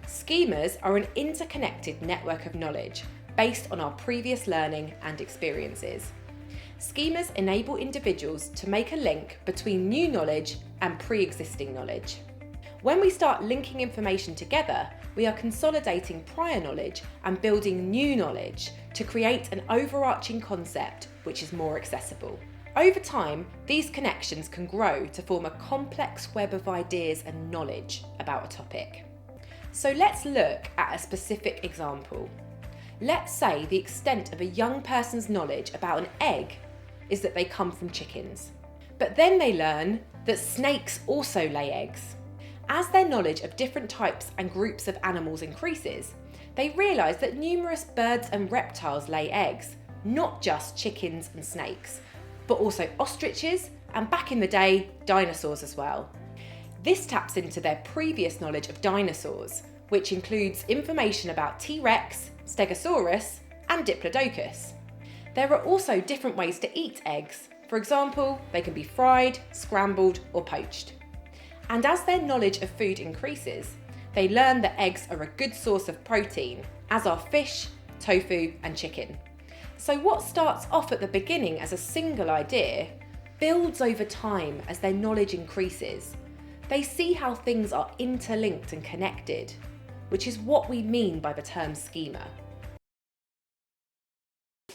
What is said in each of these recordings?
Schemas are an interconnected network of knowledge based on our previous learning and experiences. Schemas enable individuals to make a link between new knowledge and pre-existing knowledge. When we start linking information together, we are consolidating prior knowledge and building new knowledge to create an overarching concept which is more accessible. Over time, these connections can grow to form a complex web of ideas and knowledge about a topic. So let's look at a specific example. Let's say the extent of a young person's knowledge about an egg is that they come from chickens. But then they learn that snakes also lay eggs. As their knowledge of different types and groups of animals increases, they realise that numerous birds and reptiles lay eggs, not just chickens and snakes, but also ostriches and, back in the day, dinosaurs as well. This taps into their previous knowledge of dinosaurs, which includes information about T-Rex, Stegosaurus, and Diplodocus. There are also different ways to eat eggs. For example, they can be fried, scrambled, or poached. And as their knowledge of food increases, they learn that eggs are a good source of protein, as are fish, tofu, and chicken. So what starts off at the beginning as a single idea builds over time as their knowledge increases. They see how things are interlinked and connected, which is what we mean by the term schema.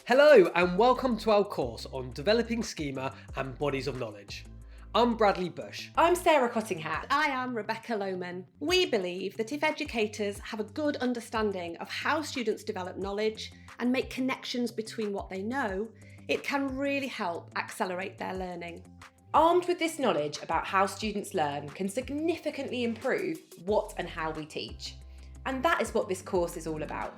Hello and welcome to our course on developing schema and bodies of knowledge. I'm Bradley Bush. I'm Sarah Cottinghatt. I am Rebecca Lohman. We believe that if educators have a good understanding of how students develop knowledge and make connections between what they know, it can really help accelerate their learning. Armed with this knowledge about how students learn can significantly improve what and how we teach. And that is what this course is all about.